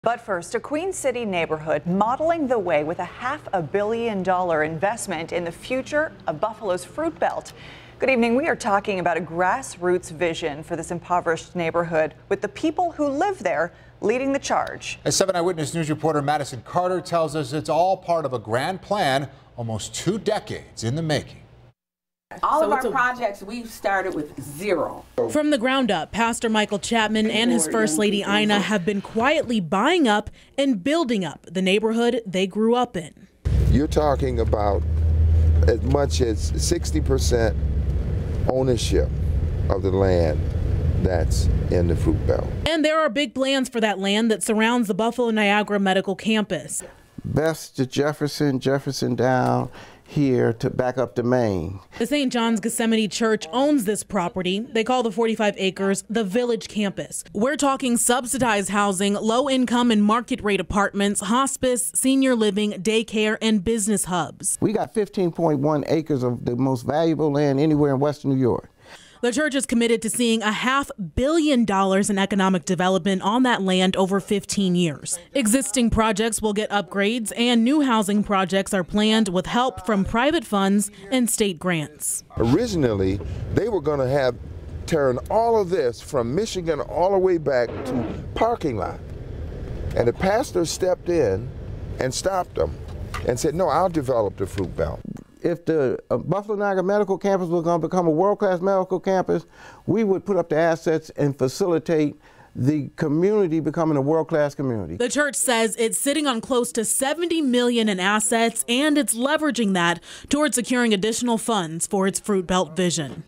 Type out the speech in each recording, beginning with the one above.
But first, a Queen City neighborhood modeling the way with a $500 million investment in the future of Buffalo's Fruit Belt. Good evening. We are talking about a grassroots vision for this impoverished neighborhood, with the people who live there leading the charge. As 7 Eyewitness News reporter Madison Carter tells us, it's all part of a grand plan almost 2 decades in the making. All of our projects, we've started with zero. From the ground up, Pastor Michael Chapman and his First Lady Ina have been quietly buying up and building up the neighborhood they grew up in. You're talking about as much as 60% ownership of the land that's in the Fruit Belt. And there are big plans for that land that surrounds the Buffalo Niagara Medical Campus. Best to Jefferson, Jefferson down here to back up to Maine. The St. John's Gethsemane Church owns this property. They call the 45 acres the Village Campus. We're talking subsidized housing, low income and market rate apartments, hospice, senior living, daycare, and business hubs. We got 15.1 acres of the most valuable land anywhere in Western New York. The church is committed to seeing $500 million in economic development on that land over 15 years. Existing projects will get upgrades, and new housing projects are planned with help from private funds and state grants. Originally, they were going to turn all of this from Michigan all the way back to parking lot. And the pastor stepped in and stopped them and said, no, I'll develop the Fruit Belt. If the Buffalo Niagara Medical Campus was going to become a world-class medical campus, we would put up the assets and facilitate the community becoming a world-class community. The church says it's sitting on close to $70 million in assets, and it's leveraging that towards securing additional funds for its Fruit Belt vision.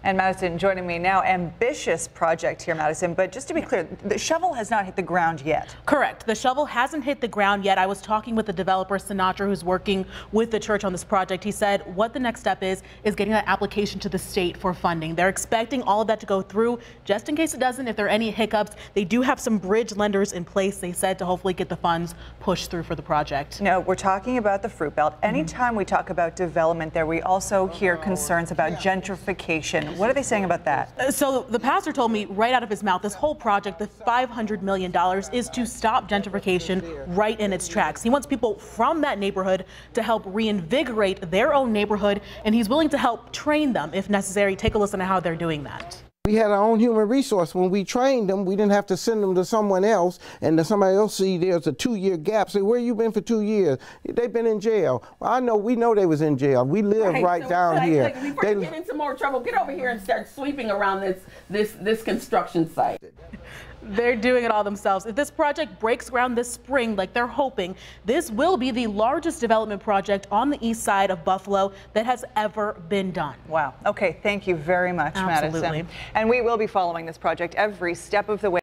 And Madison joining me now. Ambitious project here, Madison, but just to be clear, the shovel has not hit the ground yet. Correct. The shovel hasn't hit the ground yet. I was talking with the developer, Sinatra, who's working with the church on this project. He said what the next step is getting that application to the state for funding. They're expecting all of that to go through. Just in case it doesn't, if there are any hiccups, they do have some bridge lenders in place, they said, to hopefully get the funds pushed through for the project. No, we're talking about the Fruit Belt. Anytime we talk about development there, we also hear concerns about gentrification. What are they saying about that? So the pastor told me right out of his mouth, this whole project, the $500 million, is to stop gentrification right in its tracks. He wants people from that neighborhood to help reinvigorate their own neighborhood, and he's willing to help train them if necessary. Take a listen to how they're doing that. We had our own human resource. When we trained them, we didn't have to send them to someone else, and then somebody else see there's a 2-year gap. Say, where you been for 2 years? They've been in jail. Well, we know they was in jail. We live right down here. Before you get into more trouble, get over here and start sweeping around this construction site. They're doing it all themselves. If this project breaks ground this spring, like they're hoping, this will be the largest development project on the east side of Buffalo that has ever been done. Wow. Okay. Thank you very much, Absolutely. Madison. And we will be following this project every step of the way.